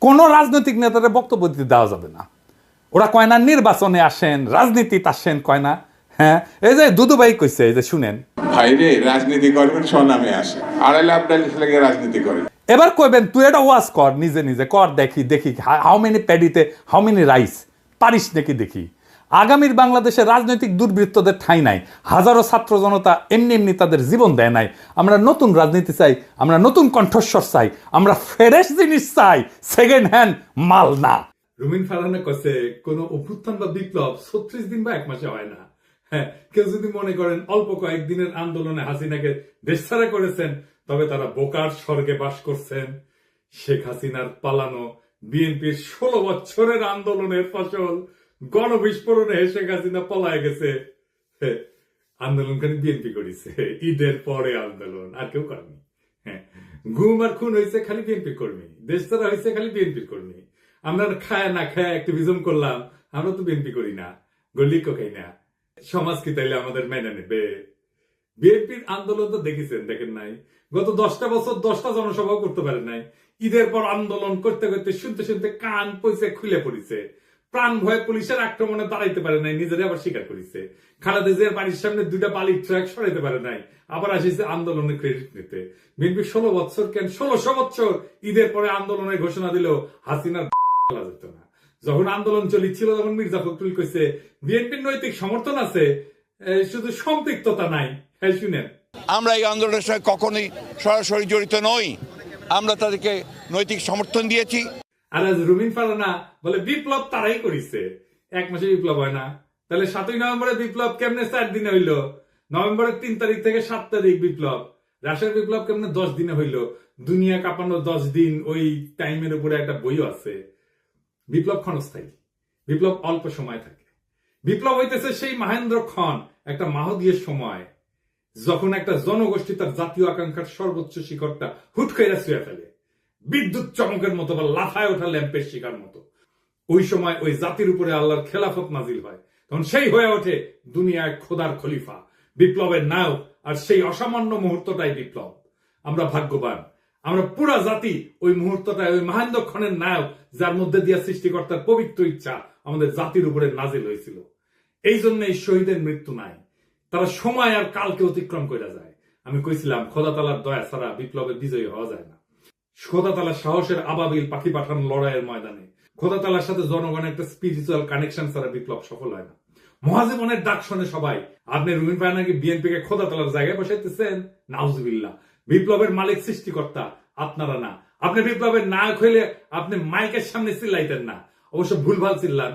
কোনো রাজনৈতিক নেতাদের বক্তব্য দিতে দেওয়া যাবে না। ওরা কয় না নির্বাচনে আসেন, রাজনীতিতে আসেন, কয় না। হ্যাঁ, এই যে দুদুভাই কইছে, এই যে শুনেন, ভাইরে রাজনীতি করবেন স্বনামে আসে, 2.5 লাখ লাগে রাজনীতি করেন। এবার কইবেন তুই এটা ওয়াজ কর, নিজে নিজে কর, দেখি দেখি হাউ মেনি প্যাডিতে হাউ মেনি রাইস, পারিস নাকি দেখি। আগামীর বাংলাদেশে রাজনৈতিক দুর্বৃত্তদের ঠাঁই নাই। হাজারো ছাত্র জনতা এমনি এমনি তাদের জীবন দেয় নাই। আমরা নতুন রাজনীতি চাই, আমরা নতুন কণ্ঠস্বর চাই, আমরা ফ্রেশ জিনিস চাই, সেকেন্ড হ্যান্ড মাল না। রুমিন ফারহানা কইছে কোন অভ্যুত্থান বা বিপ্লব 36 দিন বা 1 মাসে হয় না। হ্যাঁ, কেউ যদি মনে করেন অল্প কয়েকদিনের আন্দোলনে হাসিনাকে দেশছাড়া করেছেন, তবে তারা বোকার স্বর্গে বাস করছেন। শেখ হাসিনার পালানো বিএনপির 16 বছরের আন্দোলনের ফসল গণবিস্ফোরণে শেখ হাসিনা পলায় গেছে। আন্দোলনখানি বিএনপি করেছে, ঈদের পরে আন্দোলন, আর কেউ করেনি। হ্যাঁ, গুম আর খুন হয়েছে খালি বিএনপি কর্মী, দেশছাড়া হয়েছে খালি বিএনপির কর্মী। আমরা খায় না খায় অ্যাক্টিভিজম করলাম, আমরা তো বিএনপি করি না, গল্লিকও খাই না। সমাজ কি তাইলে আমাদের মেনে নেবে? বিএনপির আন্দোলন তো দেখেছেন, দেখেন নাই? গত 10টা বছর 10টা জনসভাও করতে পারে নাই। ঈদের পর আন্দোলন করতে করতে শুনতে শুনতে কান পয়সা খুলে পড়েছে। প্রাণ ভয়ে পুলিশের আক্রমণে দাঁড়াইতে পারে নাই, নিজেরা আবার স্বীকার করেছে। খালেদা জিয়ার বাড়ির সামনে 2টা বালির ট্রাক সরাইতে পারে নাই, আবার আসিছে আন্দোলনের ক্রেডিট নিতে। বিএনপি 16 বছর কেন 1600 বছর ঈদের পরে আন্দোলনের ঘোষণা দিল, হাসিনার যেত না। যখন আন্দোলন চলিছিল তখন মির্জা ফখরুল কইছে বিএনপির নৈতিক সমর্থন আছে, শুধু সম্পৃক্ততা নাই। হ্যাঁ, শুনেন, আমরা এই আন্দোলনের সঙ্গে কখনোই সরাসরি জড়িত নই, আমরা তাদেরকে নৈতিক সমর্থন দিয়েছি। আর আজ রুমিন ফারহানা বলে বিপ্লব তারাই করেছে, 1 মাসে বিপ্লব হয় না। তাহলে 7ই নভেম্বরে বিপ্লব কেমনে 4 দিনে হইল? নভেম্বরের 3 তারিখ থেকে 7 তারিখ বিপ্লব। রাশিয়ার বিপ্লব কেমনে 10 দিনে হইল? দুনিয়া কাঁপানো 10 দিন, ওই টাইমের উপরে একটা বইও আছে। বিপ্লব ক্ষণস্থায়ী, বিপ্লব অল্প সময় থাকে। বিপ্লব হইতেছে সেই মহেন্দ্র ক্ষণ, একটা মাহদীয় সময়, যখন একটা জনগোষ্ঠী তার জাতীয় আকাঙ্ক্ষার সর্বোচ্চ শিখরটা হুট করে ছুঁয়ে ফেলে, বিদ্যুৎ চমকের মতো বা লাফায় ওঠা ল্যাম্পের শিকার মতো। ওই সময় ওই জাতির উপরে আল্লাহর খেলাফত নাজিল হয়, তখন সেই হয়ে ওঠে দুনিয়ায় খোদার খলিফা, বিপ্লবের নায়ক। আর সেই অসামান্য মুহূর্তটাই বিপ্লব। আমরা ভাগ্যবান, আমরা পুরা জাতি ওই মুহূর্তটায়, ওই মহেন্দ্র ক্ষণের নায়ক, যার মধ্যে দিয়ে সৃষ্টিকর্তার পবিত্র ইচ্ছা আমাদের জাতির উপরে নাজিল হয়েছিল। এই জন্য এই শহীদের মৃত্যু নাই, তারা সময় আর কালকে অতিক্রম করে যায়। আমি কইছিলাম খোদা তাআলার দয়া ছাড়া বিপ্লবের বিজয়ী হওয়া যায় না। খোদা তাআলার সাহসের আবাবিল পাখি পাঠানো লড়াইয়ের ময়দানে খোদা তাআলার সাথে জনগণের একটা স্পিরিচুয়াল কানেকশন ছাড়া বিপ্লব সফল হয় না। মহাজীবনের ডাক শোনে সবাই। আপনি রুমিন ফারহানাকে বিএনপি কে খোদা তাআলার জায়গায় বসাইতেছেন? নাউজুবিল্লাহ। বিপ্লবের মালিক সৃষ্টিকর্তা, আপনারা না। আপনি বিপ্লবের নায়ক হইলে আপনি মাইকের সামনে চিল্লাইতেন না, অবশ্য ভুলভাল চিল্লান।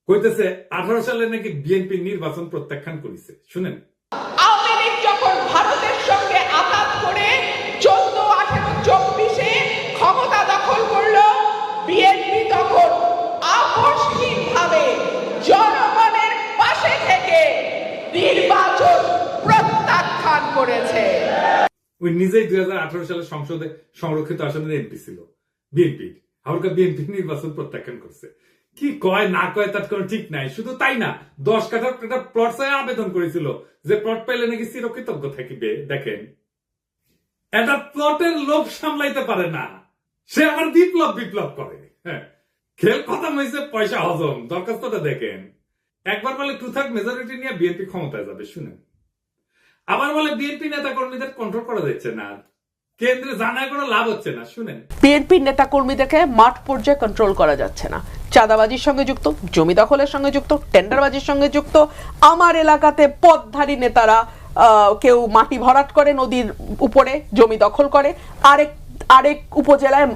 কইতেছে 18 সালে নাকি বিএনপি নির্বাচন প্রত্যাখ্যান করেছে। শুনেন, আওয়ামী লীগ যখন ভারতের সঙ্গে আঘাত করে 14, 18, 24-এ ক্ষমতা দখল করলো, বিএনপি তখন আকস্মিকভাবে জনগণের পাশে থেকে নির্বাচন প্রত্যাখ্যান করেছে। ওই নিজেই 2018 সালে সংসদে সংরক্ষিত আসনের এমপি ছিল বিএনপির, আবার বিএনপি নির্বাচন প্রত্যাখ্যান করছে। কি কয় না কয় তার কোনো ঠিক নাই। শুধু তাই না, 10 কাঠার একটা প্লট চাই আবেদন করেছিল, যে প্লট পাইলে নাকি চিরকৃতজ্ঞ থাকিবে। দেখেন, একটা প্লটের লোভ সামলাইতে পারে না, সে আবার বিপ্লব করে। হ্যাঁ, খেল খতম হয়েছে, পয়সা হজম। দরখাস্তটা দেখেন, একবার বলে 2/3 মেজরিটি নিয়ে বিএনপি ক্ষমতায় যাবে। শুনেন, আবার বলে বিএনপি নেতা কর্মীদের কন্ট্রোল করা যাচ্ছে না, কেন্দ্রে জানায় কোনো লাভ হচ্ছে না। শুনেন, বিএনপি নেতা কর্মীদেরকে মাঠ পর্যায়ে কন্ট্রোল করা যাচ্ছে না, চাঁদাবাজির সঙ্গে যুক্ত, জমি দখলের সঙ্গে যুক্ত, টেন্ডারবাজির সঙ্গে যুক্ত। আমার এলাকাতে পদধারী নেতারা কেউ মাটি ভরাট করে নদীর উপরে, জমি দখল করে, আরেক উপজেলায়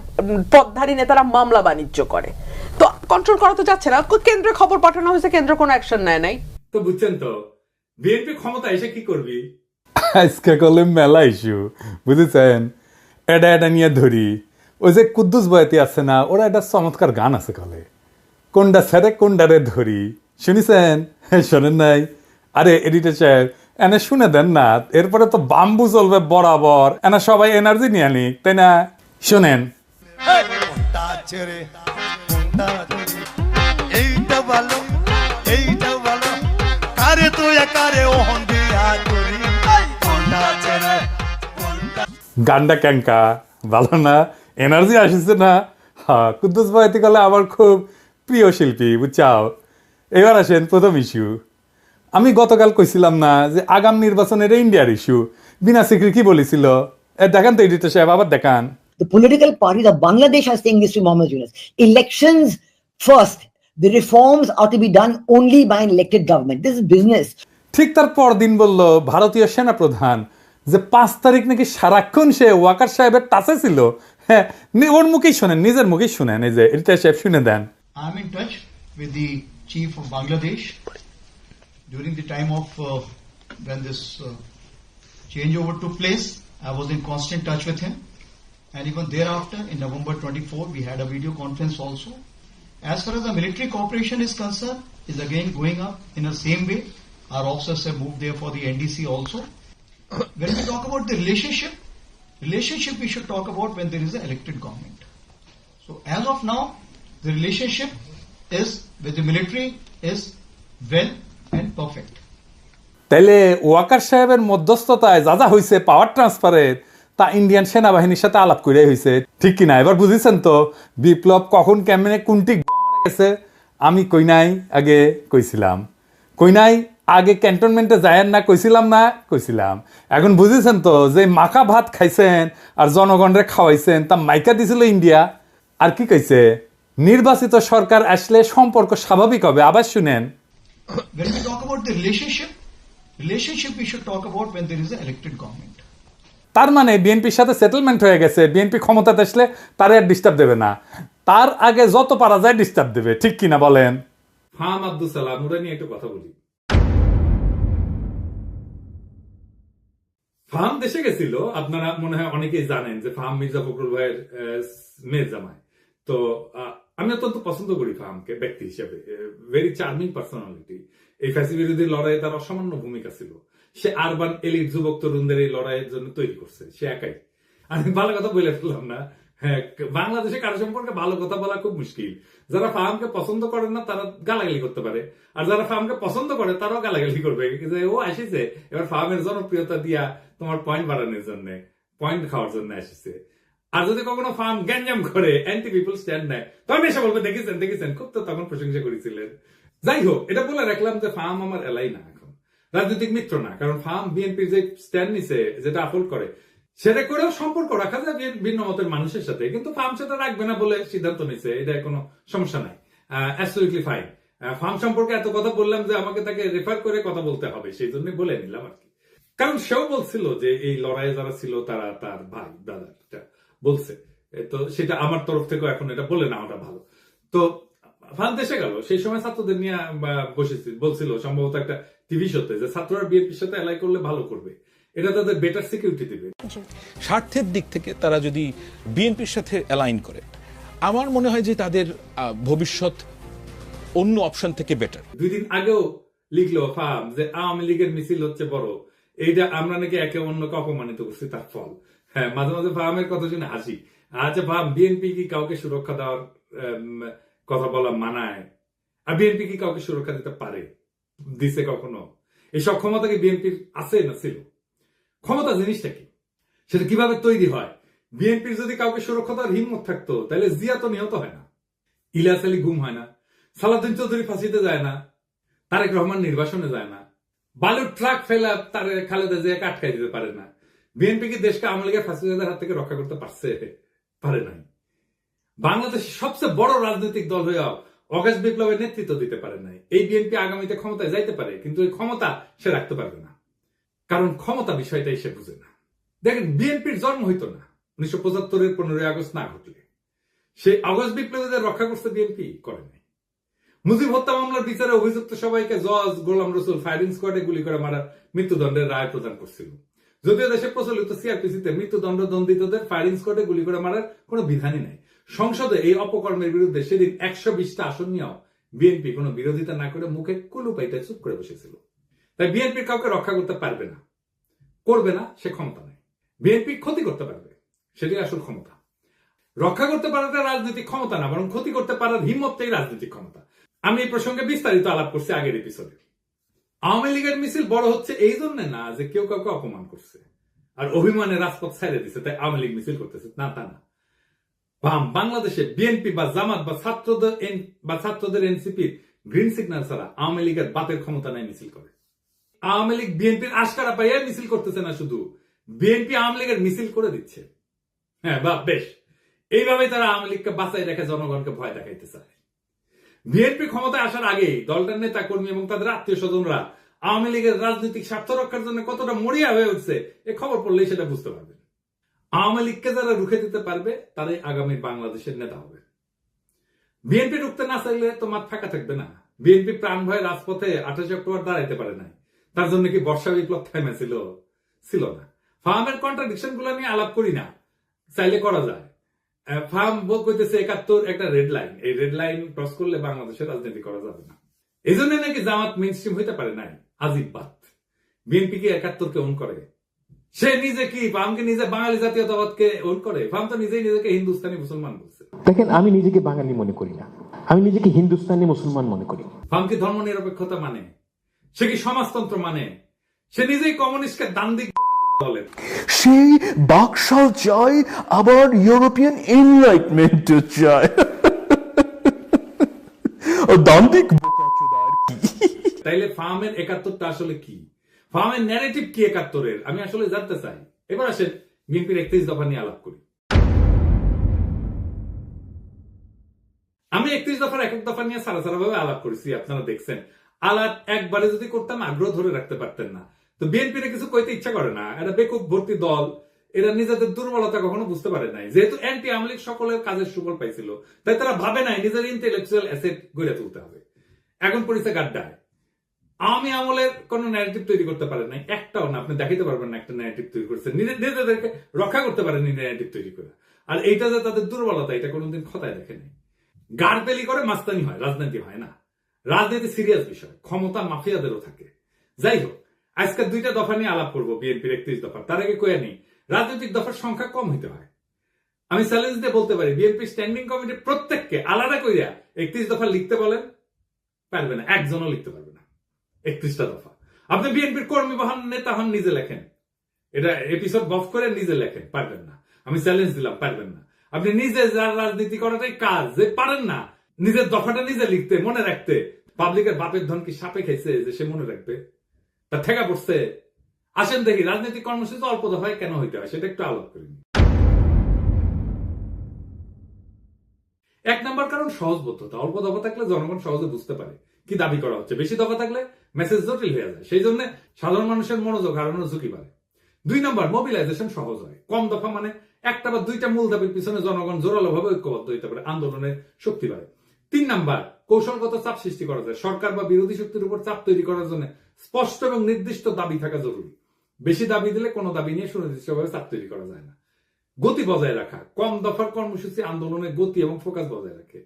পদধারী নেতারা মামলা বাণিজ্য করে। তো কন্ট্রোল করা তো যাচ্ছে না। কেন্দ্রে খবর পাঠানো হয়েছে, কেন্দ্র কোনো অ্যাকশন নেয় নাই। তো বুঝছেন তো, বিএনপি ক্ষমতা এসে কি করবি? আজকে করলে মেলা ইস্যু, বুঝেছেন? এটা নিয়ে ধরি। ওই যে কুদ্দুস বয়াতি আছে না, ওরা একটা চমৎকার গান আছে, কলে কোনটা ছেড়ে কোনটারে ধরি। শুনিছেন? শোনেন নাই? আরে এডিটর সাহেব, এনে শুনে দেন না, এরপরে তো বাম্বু চলবে বরাবর। এনে সবাই এনার্জি নিয়ে আনি, তাই না? শোনেন, গানটা ক্যাঙ্কা ভালো না? এনার্জি আসিছে না? হ্যাঁ, কুদ্দুস বয়াতি কলে আমার খুব প্রিয় শিল্পী, বুঝছাও। এবার আসেন প্রথম ইস্যু। আমি গতকাল কইছিলাম না যে আগাম নির্বাচনের ইন্ডিয়ার ইস্যু, বিনা সিকরি কি বলেছিল? দেখান তো এডিটর সাহেব, আবার দেখান। The political parties of Bangladesh are saying this to Mohammed Yunus. Elections first. The reforms are to be done only by an elected government. This is business. ঠিক তার পরদিন বলল ভারতীয় সেনা প্রধান যে 5 তারিখ নাকি সারাক্ষণ সে ওয়াকার সাহেবের টাচে ছিল। হ্যাঁ, ওর মুখেই শোনেন, নিজের মুখেই শুনেন। এই যে এডিটর সাহেব শুনে দেন। I'm in touch with the chief of Bangladesh during the time of when this changeover took place. I was in constant touch with him, and even thereafter, in November 24, we had a video conference also. As far as the military cooperation is concerned, is again going up in the same way. Our officers have moved there for the NDC also. When we talk about the relationship we should talk about when there is an elected government. So as of now, the relationship is with the military is well and perfect. তাইলে ওয়াকার সাহেবের মধ্যস্থতায় যা যা হয়েছে পাওয়ার ট্রান্সফারের, তা Indian সেনাবাহিনীর সাথে আলাপ করে হয়েছে, ঠিক কিনা? এবার বুঝেছেন তো বিপ্লব কখন কেমনে কোনটি গেছে? আমি কই নাই আগে কইছিলাম, কই নাই আগে ক্যান্টনমেন্টে যায়েন না কইছিলাম না কইছিলাম। এখন বুঝেছেন তো যে মাখা ভাত খাইছেন আর জনগণরে খাওয়াইছেন, তা মাইকা দিছিল ইন্ডিয়া। আর কি কইছে? নির্বাচিত সরকার আসলে সম্পর্ক স্বাভাবিক হবে। আবার শুনেন। When we talk about the relationship we should talk about when there is an elected government. তার মানে বিএনপির সাথে সেটেলমেন্ট হয়ে গেছে, বিএনপি ক্ষমতাতে আসলে তার আর ডিস্টার্ব দেবে না, তার আগে যত পারা যায় ডিস্টার্ব দেবে, ঠিক কিনা বলেন? ফাহাম আব্দুল সালাম, ওরা নিয়ে একটু কথা বলি। ফাহাম দেশে গেছিল, আপনারা মনে হয় অনেকেই জানেন যে ফাহাম মির্জা ফখরুল ভাইয়ের মেয়ে জামাই। তো আমি অত্যন্ত পছন্দ করি ফাহামকে ব্যক্তি হিসেবে, ভেরি চার্মিং পার্সোনালিটি। এই ফ্যাসি বিরোধী লড়াইয়ে তার অসামান্য ভূমিকা ছিল। সে আরবান এলিট যুবক তরুণদের এই লড়াইয়ের জন্য তৈরি করছে, সে একাই। আমি ভালো কথা বলে ফেললাম না? হ্যাঁ, বাংলাদেশে কারো সম্পর্কে ভালো কথা বলা খুব মুশকিল। যারা ফাহামকে পছন্দ করেন না তারা গালাগালি করতে পারে, আর যারা ফাহামকে পছন্দ করে তারাও গালাগালি করবে যে ও আসিছে এবার ফাহামের জনপ্রিয়তা দিয়া তোমার পয়েন্ট বাড়ানোর জন্য, পয়েন্ট খাওয়ার জন্য আসিছে। আর যদি কখনো ফাহাম গ্যাঞ্জাম করে, অ্যান্টি পিপল স্ট্যান্ড নেয়, তখন এসে বলবে দেখেছেন দেখেছেন, খুব তো তখন প্রশংসা করেছিলেন। যাই হোক, এটা বলে রাখলাম যে ফাহাম আমার এলাই না, এখন রাজনৈতিক মিত্র না। কারণ ফাহাম বিএনপির যে স্ট্যান্ড নিছে, যেটা আপলোড করে, সেটা করেও সম্পর্ক রাখা যায় ভিন্ন মতের মানুষের সাথে, কিন্তু ফার্ম সেটা রাখবে না বলে সিদ্ধান্ত নিছে, এটা কোনো সমস্যা নাই, অ্যাবসলিউটলি ফাইন। ফার্ম সম্পর্কে এত কথা বললাম যে আমাকে তাকে রেফার করে কথা বলতে হবে, সেই জন্য বলে নিলাম আর কি। কারণ সেও বলছিল যে এই লড়াইয়ে যারা ছিল তারা তার ভাই দাদা বলছে, তো সেটা আমার তরফ থেকেও এখন এটা বলে না, ওটা ভালো। তো ফার্ম দেশে গেল, সেই সময় ছাত্রদের নিয়ে বসেছিল, বলছিল সম্ভবত একটা টিভি শোতে যে ছাত্ররা বিএনপির সাথে এলাই করলে ভালো করবে, এটা তাদের বেটার সিকিউরিটি দেবে। স্বার্থের দিক থেকে তারা যদি বিএনপির সাথে অ্যালাইন করে, আমার মনে হয় যে তাদের ভবিষ্যৎ অন্য অপশন থেকে বেটার। 2 দিন আগেও লিখলো ফার্ম যে আওয়ামী লীগের মিছিল হচ্ছে বড়, এইটা আমরা নাকি একে অন্যকে অপমানিত করছি, তার ফল। হ্যাঁ, মাঝে মাঝে ফার্মের কথা শুনে হাসি। আচ্ছা ফার্ম, বিএনপি কি কাউকে সুরক্ষা দেওয়ার কথা বলা মানায়? আর বিএনপি কি কাউকে সুরক্ষা দিতে পারে? দিছে কখনো? এই সব ক্ষমতা কি বিএনপির আছে না ছিল? ক্ষমতা জিনিসটা কি, সেটা কিভাবে তৈরি হয়? বিএনপির যদি কাউকে সুরক্ষা দেওয়ার হিম্মত থাকতো তাহলে জিয়া তো নিহত হয় না, ইলিয়াস আলী গুম হয় না, সালাউদ্দিন চৌধুরী ফাঁসিতে যায় না, তারেক রহমান নির্বাসনে যায় না, বালুর ট্রাক ফেলা তার খালেদা জিয়াকে আটকাই দিতে পারে না। বিএনপি কি দেশকে আওয়ামী লীগের ফাঁসিদের হাত থেকে রক্ষা করতে পারছে? পারে নাই। বাংলাদেশের সবচেয়ে বড় রাজনৈতিক দল হয়েও অগাস্ট বিপ্লবের নেতৃত্ব দিতে পারে নাই। এই বিএনপি আগামীতে ক্ষমতায় যাইতে পারে, কিন্তু এই ক্ষমতা সে রাখতে পারবে না, কারণ ক্ষমতা বিষয়টাই সে বুঝে না। দেখেন, বিএনপির জন্ম হইতো না 1975-এর 15ই আগস্ট না ঘটলে। সেই আগস্ট বিপ্লবীদের রক্ষা করতে বিএনপি করে নাই। মুজিব হত্যা মামলার বিচারে অভিযুক্ত সবাইকে জজ গোলাম রসুল ফায়ারিং স্কোয়াডে গুলি করে মারার মৃত্যুদণ্ডের রায় প্রদান করছিল। যদিও দেশে প্রচলিত সিআরপিসিতে মৃত্যুদণ্ড দণ্ডিতদের ফায়ারিং স্কোয়াডে গুলি করে মারার কোনো বিধানই নাই। সংসদে এই অপকর্মের বিরুদ্ধে সেদিন 120টা আসন নিয়েও বিএনপি কোনো বিরোধিতা না করে মুখে কুলু পাইতে চুপ করে বসেছিল। তাই বিএনপি কাউকে রক্ষা করতে পারবে না, করবে না, সে ক্ষমতা নেই। বিএনপি ক্ষতি করতে পারবে, সেটাই আসল ক্ষমতা। রক্ষা করতে পারাটা রাজনৈতিক ক্ষমতা না, বরং ক্ষতি করতে পারার হিম্মতটাই রাজনৈতিক ক্ষমতা। আমি এই প্রসঙ্গে বিস্তারিত আলাপ করছি আগের এপিসোডে। আওয়ামী লীগের মিছিল বড় হচ্ছে এই জন্য না যে কেউ কাউকে অপমান করছে আর অভিমানে রাজপথ ছেড়ে দিচ্ছে তাই আওয়ামী লীগ মিছিল করতেছে, না তা না। বাম বাংলাদেশে বিএনপি বা জামাত বা ছাত্রদের এনসিপির গ্রিন সিগন্যাল ছাড়া আওয়ামী লীগের বাতের ক্ষমতা নাই মিছিল করে। আওয়ামী লীগ বিএনপির আশকারা পাইয়া মিছিল করতেছে না, শুধু বিএনপি আওয়ামী লীগের মিছিল করে দিচ্ছে। হ্যাঁ বা বেশ, এইভাবে তারা আওয়ামী লীগকে বাঁচাই রেখে জনগণকে ভয় দেখাইতে চায়। বিএনপি ক্ষমতায় আসার আগেই দলটার নেতা কর্মী এবং তাদের আত্মীয় স্বজনরা আওয়ামী লীগের রাজনৈতিক স্বার্থ রক্ষার জন্য কতটা মরিয়া হয়ে উঠছে এ খবর পড়লেই সেটা বুঝতে পারবেন। আওয়ামী লীগকে যারা রুখে দিতে পারবে তারাই আগামী বাংলাদেশের নেতা হবে। বিএনপি রুখতে না চাইলে তো মাঠ ফাঁকা থাকবে না। বিএনপি প্রাণ ভয়ে রাজপথে 28 অক্টোবর দাঁড়াইতে পারে নাই, তার জন্য কি বর্ষা বিপ্লব থেমেছিল? ছিল না। ফার্মের কন্ট্রাডিকশন গুলো নিয়ে আলাপ করি না, চাইলে করা যায়। ফার্ম কইতেছে 71 একটা রেড লাইন, এই রেড লাইন ক্রস করলে বাংলাদেশের রাজনীতি করা যাবে না। এই জন্য নাকি জামাত মেইন স্ট্রিম হইতে পারে নাই। আজিব বাত। বিএনপি কি 71 কে ওন করে? সে নিজে কি ফার্মকে নিজে বাঙালি জাতীয়তাবাদকে ওন করে? ফার্ম তো নিজেই নিজেকে হিন্দুস্তানি মুসলমান বলছে। দেখেন, আমি নিজেকে বাঙালি মনে করি না, আমি নিজেকে হিন্দুস্তানি মুসলমান মনে করি। ফার্ম কি ধর্ম নিরপেক্ষতা মানে? সে কি সমাজতন্ত্র মানে? সে নিজেই কমিউনিস্টকে দান্দিক বলে। সেই বাকশাল চায়, আবার ইউরোপিয়ান এনলাইটমেন্ট চায়। দান্দিক বোকাচোদা আর কি। তাইলে ফার্মের 71টা আসলে কি? ফার্মের ন্যারেটিভ কি 71-এর? আমি আসলে জানতে চাই। এবার আসেন বিএনপির 31 দফা নিয়ে আলাপ করি। আমি 31 দফার এক এক দফা নিয়ে সারা ভাবে আলাপ করেছি, আপনারা দেখছেন। আলাপ একবারে যদি করতাম আগ্রহ ধরে রাখতে পারতেন না। তো বিএনপির কিছু কইতে ইচ্ছা করে না, এরা বেকুব ভর্তি দল, এরা নিজেদের দুর্বলতা কখনো বুঝতে পারে নাই। যেহেতু অ্যান্টি আওয়ামী লীগ সকলের কাজের সুফল পাইছিল, তাই তারা ভাবে নাই নিজের ইন্টেলেকচুয়াল অ্যাসেট গড়ে তুলতে হবে। এখন পরিচয় গাড্ডায় আওয়ামী আমলের কোন ন্যারেটিভ তৈরি করতে পারেন নাই, একটাও না। আপনি দেখাইতে পারবেন না একটা ন্যারেটিভ তৈরি করছে, নিজেদেরকে রক্ষা করতে পারেননি ন্যারেটিভ তৈরি করে। আর এইটা যে তাদের দুর্বলতা, এটা কোনোদিন খতায় দেখে নাই। গাড়বেলি করে মাস্তানি হয়, রাজনীতি হয় না। রাজনীতি সিরিয়াস বিষয়, ক্ষমতা মাফিয়াদেরও থাকে। যাই হোক, আজকে 2টা দফা নিয়ে আলাপ করবো বিএনপির 31 দফা। তার আগে কয়ে নেই, রাজনৈতিক দফার সংখ্যা কম হইতে হয়। আমি চ্যালেঞ্জ দিয়ে বলতে পারি, বিএনপি স্ট্যান্ডিং কমিটির প্রত্যেককে আলাদা কইরা 31 দফা লিখতে বলেন, পারবে না, একজনও লিখতে পারবে না 31টা দফা। আপনি বিএনপির কর্মী হন, নেতা হন, নিজে লেখেন, এটা এপিসোড বফ করে নিজে লেখেন, পারবেন না। আমি চ্যালেঞ্জ দিলাম, পারবেন না। আপনি নিজে যার রাজনীতি করাটাই কাজ, যে পারেন না নিজের দফাটা নিজে লিখতে, মনে রাখতে। পাবলিকের বাপের ধন কি সাপে খাইছে যে সে মনে রাখবে? তা ঠেকা পড়ছে। আসেন দেখি রাজনৈতিক কর্মসূচি অল্প দফায় কেন হইতে হয়, সেটা একটু আলাপ করি। 1 নম্বর কারণ সহজবোধ্যতা। অল্প দফা থাকলে জনগণ সহজে বুঝতে পারে কি দাবি করা হচ্ছে। বেশি দফা থাকলে মেসেজ জটিল হয়ে যায়, সেই জন্য সাধারণ মানুষের মনোযোগ হারানোর ঝুঁকি বাড়ে। 2 নম্বর, মোবিলাইজেশন সহজ হয়। কম দফা মানে একটা বা 2টা মূল দাবির পিছনে জনগণ জোরালো ভাবে ঐক্যবদ্ধ হইতে পারে, আন্দোলনের শক্তি বাড়ে। 3 নম্বর, কৌশলগত চাপ সৃষ্টি করা যায়। সরকার বা বিরোধী শক্তির উপর চাপ তৈরি করার জন্য স্পষ্ট এবং নির্দিষ্ট দাবি থাকা জরুরি। বেশি দাবি দিলে কোনো দাবি নিয়ে সুনির্দিষ্টভাবে চাপ তৈরি করা যায় না। গতি বজায় রাখা। কম দফার কর্মসূচি আন্দোলনের গতি এবং ফোকাস বজায় রাখে।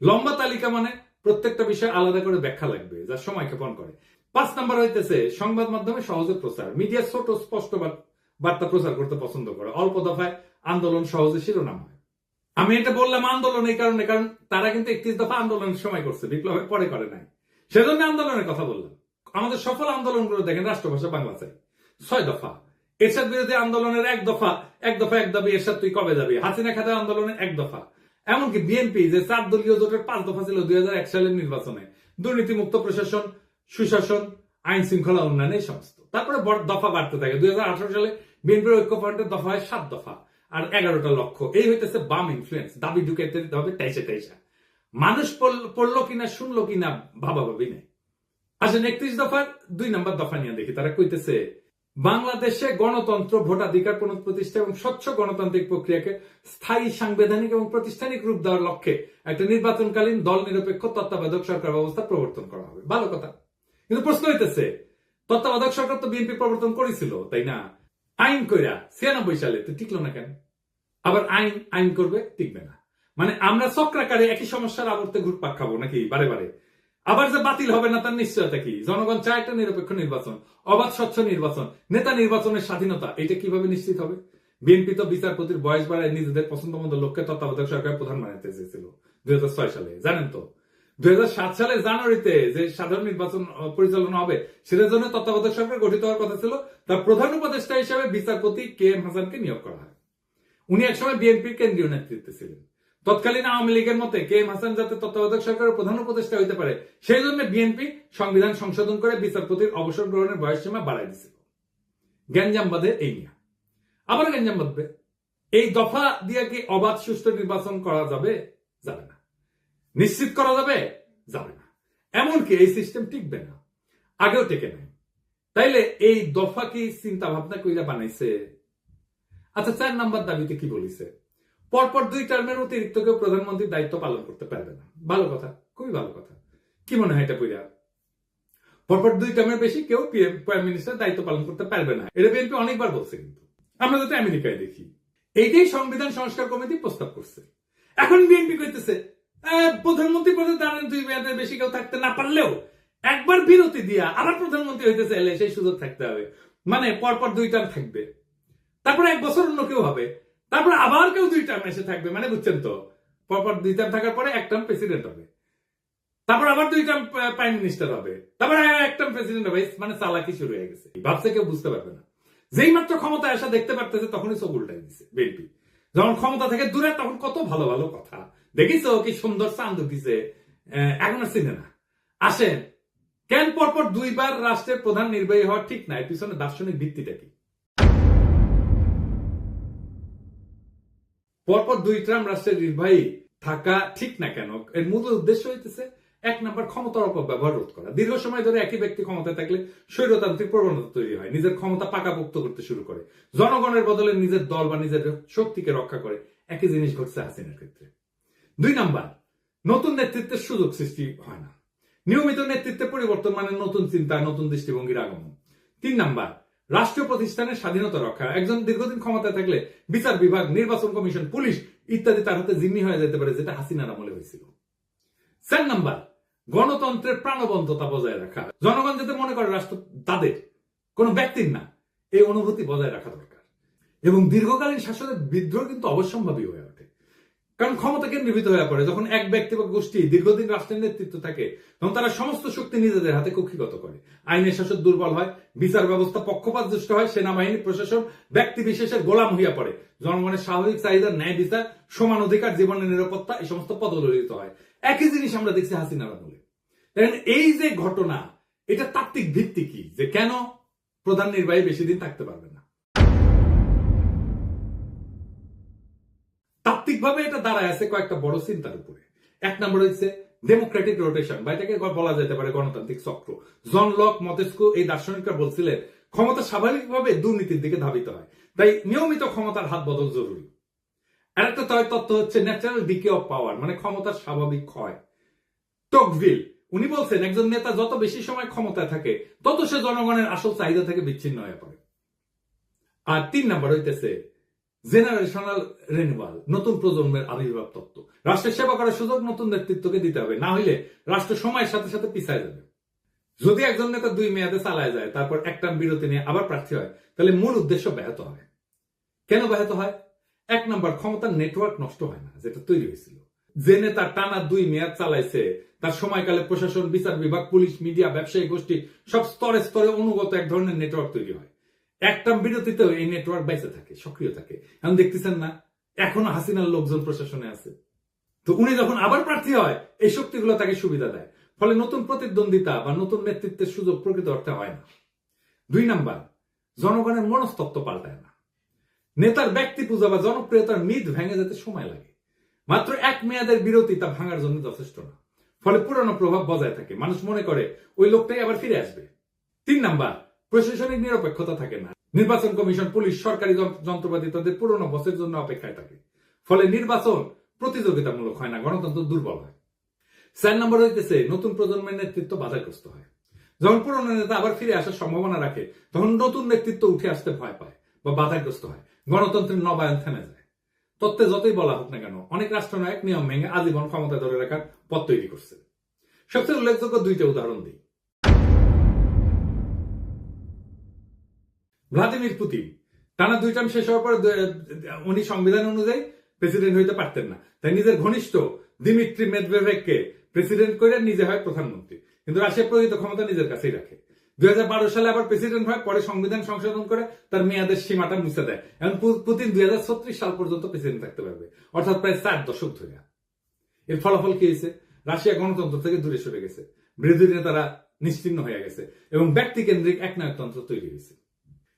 লম্বা তালিকা মানে প্রত্যেকটা বিষয় আলাদা করে ব্যাখ্যা লাগবে, যা সময় ক্ষেপণ করে। 5 নম্বর হইতেছে সংবাদ মাধ্যমে সহজে প্রচার। মিডিয়া ছোট স্পষ্ট বার্তা প্রচার করতে পছন্দ করে। অল্প দফায় আন্দোলন সহজে শিরোনাম হয়। আমি এটা বললাম আন্দোলন এই কারণে, কারণ তারা কিন্তু 31 দফা আন্দোলনের সময় করছে, বিপ্লবের পরে করে নাই। সেজন্য আন্দোলনের কথা বললাম। আমাদের সফল আন্দোলনগুলো দেখেন, রাষ্ট্রভাষা বাংলা চাই। 6 দফা, এরশাদ বিরোধী আন্দোলনের 1 দফা, 1 দফা 1 দাবি, এরশাদ তুই কবে যাবি। হাসিনা খাদের আন্দোলনের 1 দফা। এমনকি বিএনপি যে 4 দলীয় জোটের 5 দফা ছিল 2001 সালের নির্বাচনে, দুর্নীতিমুক্ত প্রশাসন, সুশাসন, আইন শৃঙ্খলা উন্নয়ন, এই সমস্ত। তারপরে দফা বাড়তে থাকে। 2018 সালে বিএনপির ঐক্যফ্রন্টের দফা হয় 7 দফা আর 11টা লক্ষ্য। এই হইতেছে বাম ইনফ্লুয়েন্স। দাবি ঢুকাইতে দিতে হবে টাইসা। মানুষ পড়লো কিনা শুনলো কিনা ভাবাভাবি নেই। আসেন 31 দফার 2 নম্বর দফা নিয়ে দেখি। তারা কইতেছে বাংলাদেশে গণতন্ত্র, ভোটাধিকার পুনঃপ্রতিষ্ঠা এবং স্বচ্ছ গণতান্ত্রিক প্রক্রিয়াকে স্থায়ী, সাংবিধানিক এবং প্রাতিষ্ঠানিক রূপ দেওয়ার লক্ষ্যে একটা নির্বাচনকালীন দল নিরপেক্ষ তত্ত্বাবধায়ক সরকার ব্যবস্থা প্রবর্তন করা হবে। ভালো কথা, কিন্তু প্রশ্ন হইতেছে তত্ত্বাবধায়ক সরকার তো বিএনপি প্রবর্তন করেছিল, তাই না? আইন কইরা 96 সালে তো টিকলো না কেন? আবার আইন করবে, টিকবে না। মানে আমরা চক্রাকারে একই সমস্যার আবর্তে ঘুরপাক খাবো নাকি বারে বারে? আবার যে বাতিল হবে না তার নিশ্চয়তা কি? জনগণ চায় একটা নিরপেক্ষ নির্বাচন, অবাধ স্বচ্ছ নির্বাচন, নেতা নির্বাচনের স্বাধীনতা। এটা কিভাবে নিশ্চিত হবে? বিএনপি তো বিচারপতির বয়স বাড়ায় নিজেদের পছন্দ মতো লোককে তত্ত্বাবধায়ক সরকার প্রধান বানাতে চেয়েছিল 2006 সালে, জানেন তো? 2007 সালের জানুয়ারিতে যে সাধারণ নির্বাচন পরিচালনা হবে, সেটার জন্য তত্ত্বাবধায়ক সরকার গঠিত হওয়ার কথা ছিল। তার প্রধান উপদেষ্টা হিসেবে বিচারপতি KM হাসানকে নিয়োগ করা হয়। উনি একসময় বিএনপির কেন্দ্রীয় নেতৃত্বে ছিলেন। তৎকালীন আওয়ামী লীগের মতে কে এম হাসান যাতে তত্ত্বাবধায়ক সরকারের প্রধান উপদেষ্টা হইতে পারে সেই জন্য বিএনপি সংবিধান সংশোধন করে বিচারপতির অবসর গ্রহণের বয়সসীমা বাড়াই দিছিল। গ্যাঞ্জাম বাঁধে এই নিয়ে, আবার গ্যাঞ্জাম বাঁধবে। এই দফা দিয়ে কি অবাধ সুষ্ঠু নির্বাচন করা যাবে? যাবে না। নিশ্চিত করা যাবে? যাবে না। এমনকি এই সিস্টেম টিকবে না, আগেও টেকে নাই। তাইলে এই দফা কি চিন্তা ভাবনা কইরা বানাইছে? আচ্ছা, 4 নম্বর দাবিতে কি বলিছে? পরপর 2 টার্মের অতিরিক্ত কেউ প্রধানমন্ত্রীর দায়িত্ব পালন করতে পারবে না। ভালো কথা, খুবই ভালো কথা। কি মনে হয় এটা পইরা? পরপর 2 টার্মের বেশি কেউ প্রাইম মিনিস্টার দায়িত্ব পালন করতে পারবে না। এটা বিএনপি অনেকবার বলছে, কিন্তু আমরা যাতে আমেরিকায় দেখি এইটাই সংবিধান সংস্কার কমিটি প্রস্তাব করছে। এখন বিএনপি কইতেছে প্রধানমন্ত্রী পদে দাঁড়ান 2 মেয়াদের বেশি কেউ থাকতে না পারলেও একবার বিরতি দিয়া আবার প্রধানমন্ত্রী হইতে চাইলে সেই সুযোগ থাকতে হবে। মানে পরপর 2 টার্ম থাকবে, তারপরে 1 বছর অন্য কেউ হবে, তারপরে আবার কেউ 2 টার্ম এসে থাকবে। মানে বুঝছেন তো, পরপর 2 টার্ম থাকার পরে 1 টার্ম প্রেসিডেন্ট হবে, তারপর আবার 2 টার্ম প্রাইম মিনিস্টার হবে, তারপরে 1 টার্ম প্রেসিডেন্ট হবে। মানে চালাকি শুরু হয়ে গেছে, ভাবছে কেউ বুঝতে পারবে না। যেই মাত্র ক্ষমতায় আসা দেখতে পারতেছে তখনই চোখ উল্টাই দিচ্ছে বিএনপি। যখন ক্ষমতা থেকে দূরে তখন কত ভালো ভালো কথা দেখিস, কি সুন্দর চাঁদ উঠিছে, এখন আর চিনে না। আসেন, কেন পরপর 2 বার রাষ্ট্রের প্রধান নির্বাহী হওয়া ঠিক না? এর পিছনে দার্শনিক ভিত্তিটা কি? পরপর 2 টার্ম রাষ্ট্রের নির্বাহী থাকা ঠিক না কেন? এর মূল উদ্দেশ্য হইতেছে 1 নম্বর ক্ষমতার অপব্যবহার রোধ করা। দীর্ঘ সময় ধরে একই ব্যক্তি ক্ষমতায় থাকলে স্বৈরতান্ত্রিক প্রবণতা তৈরি হয়, নিজের ক্ষমতা পাকাপোক্ত করতে শুরু করে, জনগণের বদলে নিজের দল বা নিজের শক্তিকে রক্ষা করে। একই জিনিস ঘটছে হাসিনার ক্ষেত্রে। 2 নাম্বার, নতুন নেতৃত্বের সুযোগ সৃষ্টি হয় না। নিয়মিত নেতৃত্বে পরিবর্তন মানে নতুন চিন্তা, নতুন দৃষ্টিভঙ্গির আগমন। 3 নাম্বার, রাষ্ট্রীয় প্রতিষ্ঠানের স্বাধীনতা রক্ষা। একজন দীর্ঘদিন ক্ষমতায় থাকলে বিচার বিভাগ, নির্বাচন কমিশন, পুলিশ ইত্যাদি তার হাতে জিম্মি হয়ে যেতে পারে, যেটা হাসিনার আমলে হয়েছিল। 4 নাম্বার, গণতন্ত্রের প্রাণবন্ততা বজায় রাখা। জনগণ যাতে মনে করে রাষ্ট্র তাদের, কোন ব্যক্তির না, এই অনুভূতি বজায় রাখা দরকার। এবং দীর্ঘকালীন শাসনের বিদ্রোহ কিন্তু অবশ্যম্ভাবী হয়ে ওঠে, কারণ ক্ষমতা কেন্দ্রীভূত হয়ে পড়ে। যখন এক ব্যক্তি বা গোষ্ঠী দীর্ঘদিন রাষ্ট্রের নেতৃত্ব থাকে তখন তারা সমস্ত শক্তি নিজেদের হাতে কক্ষিগত করে। আইনের শাসন দুর্বল হয়, বিচার ব্যবস্থা পক্ষপাতদুষ্ট হয়, সেনাবাহিনী প্রশাসন ব্যক্তি বিশেষের গোলাম হইয়া পড়ে, জনগণের স্বাভাবিক চাহিদা, ন্যায় বিচার, সমান অধিকার, জীবনের নিরাপত্তা এই সমস্ত পদদলিত হয়। একই জিনিস আমরা দেখছি হাসিনার আমলে। এই যে ঘটনা, এটা তাত্ত্বিক ভিত্তি কি যে কেন প্রধান নির্বাহী বেশি দিন থাকতে পারবে না? তাত্ত্বিকভাবে এটা দাঁড়ায় আছে কয়েকটা বড় চিন্তার উপরে। 1 নম্বর হচ্ছে ডেমোক্রেটিক রোটেশন, বা এটাকে বলা যেতে পারে গণতান্ত্রিক চক্র। জন লক, মন্তেস্কু এই দার্শনিকরা বলছিলেন ক্ষমতা স্বাভাবিকভাবে দুর্নীতির দিকে ধাবিত হয়, তাই নিয়মিত ক্ষমতার হাত বদল জরুরি। আরেকটা তত্ত্ব হচ্ছে ন্যাচারাল ডিকে অফ পাওয়ার, মানে ক্ষমতার স্বাভাবিক ক্ষয়। টকভিল উনি বলছেন একজন নেতা যত বেশি সময় ক্ষমতায় থাকে তত সে জনগণের আসল চাহিদা থেকে বিচ্ছিন্ন হয়ে পড়ে। আর 3 নম্বর হইতেছে জেনারেশনাল রিনিউয়াল, নতুন প্রজন্মের আবির্ভাব তত্ত্ব। রাষ্ট্রের সেবা করার সুযোগ নতুন নেতৃত্বকে দিতে হবে, না হইলে রাষ্ট্র সময়ের সাথে সাথে পিছায় যাবে। যদি একজন নেতা 2 মেয়াদে চালায় যায়, তারপর 1 টার্ম বিরতি নিয়ে আবার প্রার্থী হয়, তাহলে মূল উদ্দেশ্য ব্যাহত হয়। কেন ব্যাহত হয়? 1 নম্বর, ক্ষমতার নেটওয়ার্ক নষ্ট হয় না, যেটা তৈরি হয়েছিল। যে নেতা টানা 2 মেয়াদ চালাইছে তার সময়কালে প্রশাসন, বিচার বিভাগ, পুলিশ, মিডিয়া, ব্যবসায়ী গোষ্ঠী সব স্তরে স্তরে অনুগত এক ধরনের নেটওয়ার্ক তৈরি হয়। 1 টার্ম বিরতিতেও এই নেটওয়ার্ক বাইসে থাকে, সক্রিয় থাকে। এখন দেখতেছেন না, এখনো হাসিনার লোকজন প্রশাসনে আছে। তো উনি যখন আবার প্রার্থী হয়, এই শক্তিগুলো তাকে সুবিধা দেয়, ফলে নতুন প্রতিদ্বন্দ্বিতা বা নতুন নেতৃত্বের সুযোগ প্রকৃত অর্থে হয় না। 2 নাম্বার, জনগণের মনস্তত্ত্ব পাল্টায় না। নেতার ব্যক্তি পূজা বা জনপ্রিয়তার মিথ ভেঙে যেতে সময় লাগে। মাত্র 1 মেয়াদের বিরতি তা ভাঙার জন্য যথেষ্ট না, ফলে পুরনো প্রভাব বজায় থাকে। মানুষ মনে করে ওই লোকটাই আবার ফিরে আসবে। 3 নাম্বার, প্রশাসনিক নিরপেক্ষতা থাকে না। নির্বাচন কমিশন, পুলিশ, সরকারি যন্ত্রপাতি তাদের পুরনো বসের জন্য অপেক্ষায় থাকে, ফলে নির্বাচন প্রতিযোগিতামূলক হয় না, গণতন্ত্র দুর্বল হয়। 4 নম্বর হইতেছে নতুন প্রজন্মের নেতৃত্ব বাধাগ্রস্ত হয়। যখন পুরনো নেতা আবার ফিরে আসার সম্ভাবনা রাখে, তখন নতুন নেতৃত্ব উঠে আসতে ভয় পায় বা বাধাগ্রস্ত হয়, গণতন্ত্রের নবায়ন থেমে যায়। তত্ত্বে যতই বলা হোক না কেন, অনেক রাষ্ট্রনায়ক নিয়ম ভেঙে আজীবন ক্ষমতা ধরে রাখার পথ তৈরি করছে। সবচেয়ে উল্লেখযোগ্য 2টা উদাহরণ দিই। ভ্লাদিমির পুতিন টানা 2 টার্ম শেষ হওয়ার পর উনি সংবিধান অনুযায়ী প্রেসিডেন্ট হইতে পারতেন না, তাই নিজের ঘনিষ্ঠ দিমিত্রি মেদভেদেভকে প্রেসিডেন্ট করে নিজে হয় প্রধানমন্ত্রী, কিন্তু রাশিয়া প্রকৃত ক্ষমতা নিজের কাছেই রাখে। 2012 সালে আবার প্রেসিডেন্ট হয়, পরে সংবিধান সংশোধন করে তার মেয়াদের সীমাটা মুছে দেয়। এখন পুতিন 2036 সাল পর্যন্ত প্রেসিডেন্ট থাকতে পারবে, অর্থাৎ প্রায় 4 দশক ধরে। এর ফলাফল কি হয়েছে? রাশিয়া গণতন্ত্র থেকে দূরে সরে গেছে, বিরোধী নেতারা নিশ্চিহ্ন হয়ে গেছে এবং ব্যক্তিকেন্দ্রিক একনায়কতন্ত্র তৈরি হয়েছে।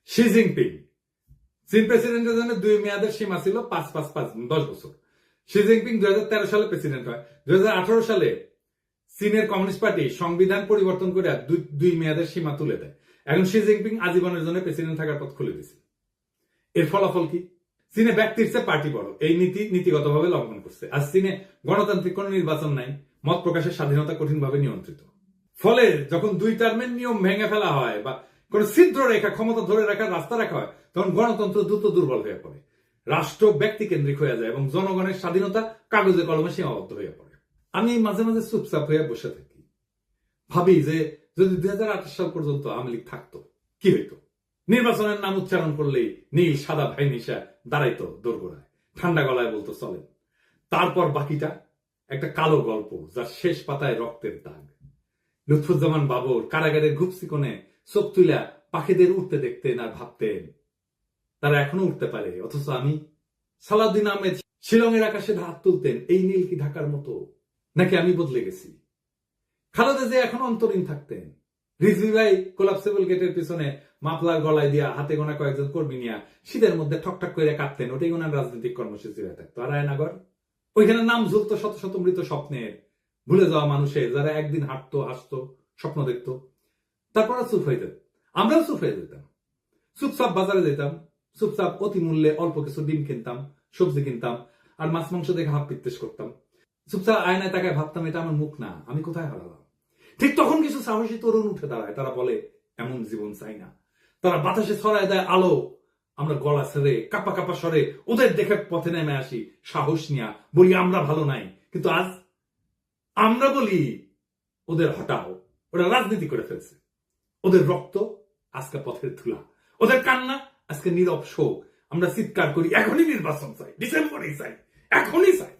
শি জিনপিং, চীন প্রেসিডেন্টের জন্য 2 মেয়াদের সীমা ছিল 5-5-5 10 বছর। শি জিনপিং 2013 সালে প্রেসিডেন্ট হয়। 2018 সালে চীনের কমিউনিস্ট পার্টি সংবিধান পরিবর্তন করে 2 মেয়াদের সীমা তুলে দেয়। এখন শি জিনপিং আজীবনের জন্য প্রেসিডেন্ট থাকার পথ খুলে দিয়েছে। এর ফলাফল কি? চীনে ব্যক্তির চেয়ে পার্টি বড়, এই নীতিগতভাবে লঙ্ঘন করছে। আজ চীনে গণতান্ত্রিক কোন নির্বাচন নাই, মত প্রকাশের স্বাধীনতা কঠিনভাবে নিয়ন্ত্রিত। ফলে যখন 2 টার্মের নিয়ম ভেঙে ফেলা হয় বা কোন ছিদ্র রেখা, ক্ষমতা ধরে রাখার রাস্তা রাখা হয়, তখন গণতন্ত্র দ্রুত দুর্বল হয়ে পড়ে, রাষ্ট্র ব্যক্তি কেন্দ্রিক হয়ে যায় এবং জনগণের স্বাধীনতা কাগজে কলমে সীমাবদ্ধ হয়ে পড়ে। আমি মাঝে মাঝে চুপচাপ হয়ে বসে থাকি, ভাবি যে যদি 2028 সাল পর্যন্ত আওয়ামী লীগ থাকতো কি হইতো? নির্বাচনের নাম উচ্চারণ করলেই নীল সাদা ভাই নিশা দাঁড়াইতো দোরগোড়ায়, ঠান্ডা গলায় বলতো চলেন। তারপর বাকিটা একটা কালো গল্প, যার শেষ পাতায় রক্তের দাগ। লুৎফুজ্জামান বাবর কারাগারের ঘুপসি কোণে চোখ তুলা পাখিদের উঠতে দেখতেন আর ভাবতেন তারা এখনো উঠতে পারে, অথচ আমি। সালাউদ্দিন আহমেদ শিলংয়ের আকাশে হাত তুলতেন, এই নীল কি ঢাকার মতো, নাকি আমি বদলে গেছি? খালেদা জিয়া এখন অন্তরীণ থাকতেন। রিজভী ভাই কোলাপসেবল গেটের পিছনে মাফলার গলায় দিয়া হাতে গোনা কয়েকজন কর্মী নিয়ে শীতের মধ্যে ঠকঠক করে কাঁপতেন, ওটাই ওনার রাজনৈতিক কর্মসূচি হয়ে থাকতো। আর আয়নাগর, ওইখানে নাম ঝুলতো শত শত মৃত স্বপ্নের, ভুলে যাওয়া মানুষের, যারা একদিন হাঁটতো, হাসতো, স্বপ্ন দেখতো, তারপর চুপ হয়ে যেত। আমরাও চুপ হয়ে যেতাম, চুপচাপ বাজারে যেতাম, চুপচাপ অতি মূল্যে অল্প কিছু ডিম কিনতাম, সবজি কিনতাম, আর মাছ মাংস দেখে হাফ পিত্তেশ করতাম। চুপচাপ আয়নায় তাকায় ভাবতাম, এটা আমার মুখ না, আমি কোথায় হারালাম? ঠিক তখন কিছু সাহসী তরুণ উঠে দাঁড়ায়, তারা বলে এমন জীবন চাই না। তারা বাতাসে ছড়ায় দেয় আলো, আমরা গলা ছেড়ে কাপা কাপা স্বরে ওদের দেখে পথে নেমে আসি, সাহস নিয়া বলি আমরা ভালো নাই। কিন্তু আজ আমরা বলি ওদের হটাও, ওরা রাজনীতি করে ফেলছে। ওদের রক্ত আজকে পথের ধুলা, ওদের কান্না আজকে নীরব শোক। আমরা চিৎকার করি এখনই নির্বাচন চাই, ডিসেম্বরেই চাই, এখনই চাই।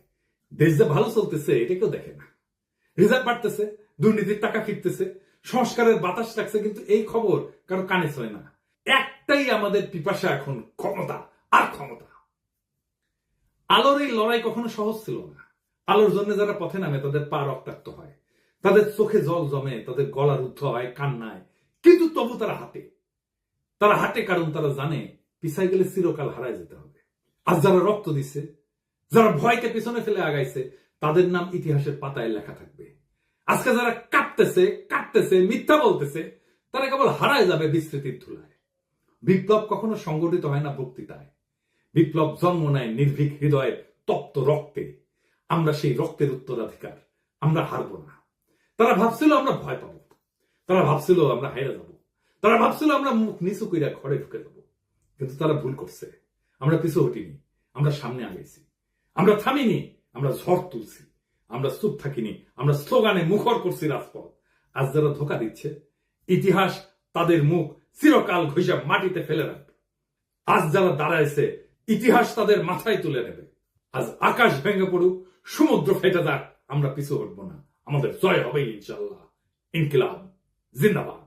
দেশ যে ভালো চলতেছে এটা কেউ দেখে না। রিজার্ভ বাড়তেছে, দুর্নীতির টাকা ফিরতেছে, সংস্কারের বাতাস লাগছে, কিন্তু এই খবর কারো কানে ছয় না। একটাই আমাদের পিপাসা এখন, ক্ষমতা আর ক্ষমতা। আলোর এই লড়াই কখনো সহজ ছিল না। আলোর জন্য যারা পথে নামে তাদের পা রক্তাক্ত হয়, তাদের চোখে জল জমে, তাদের গলা রুদ্ধ হয় কান্নায়, কিন্তু তবু তারা হাঁটে কারণ তারা জানে পিছাই গেলে চিরকাল হারায় যেতে হবে। আজ যারা রক্ত দিচ্ছে, যারা ভয়কে পিছনে ফেলে আগাইছে, তাদের নাম ইতিহাসের পাতায় লেখা থাকবে। আজকে যারা কাঁপতেছে, মিথ্যা বলতেছে, তারা কেবল হারায় যাবে বিস্মৃতির ধুলায়। বিপ্লব কখনো সংগঠিত হয় না বক্তৃতায়, বিপ্লব জন্ম নেয় নির্ভীক হৃদয়ের তপ্ত রক্তে। আমরা সেই রক্তের উত্তরাধিকার, আমরা হারব না। তারা ভাবছিল আমরা ভয় পাবো, তারা ভাবছিল আমরা হাইরা যাব, তারা ভাবছিল আমরা মুখ নিচু কইরা ঘরে ঢুকে যাব, কিন্তু তারা ভুল করছে। আমরা পিছু হটিনি, আমরা সামনে আগাইছি, আমরা থামিনি, আমরা ঝড় তুলছি, আমরা চুপ থাকিনি, আমরা স্লোগানে মুখর করছি রাজপথ। আজ যারা ধোকা দিচ্ছে, ইতিহাস তাদের মুখ চিরকাল ঘষা মাটিতে ফেলে রাখবে। আজ যারা দাঁড়াইছে, ইতিহাস তাদের মাথায় তুলে নেবে। আজ আকাশ ভেঙে পড়ুক, সমুদ্র ফেটে যাক, আমরা পিছু হটবো না। আমাদের জয় হবে ইনশাআল্লাহ। ইনকিলাব জিন্দাবাদ।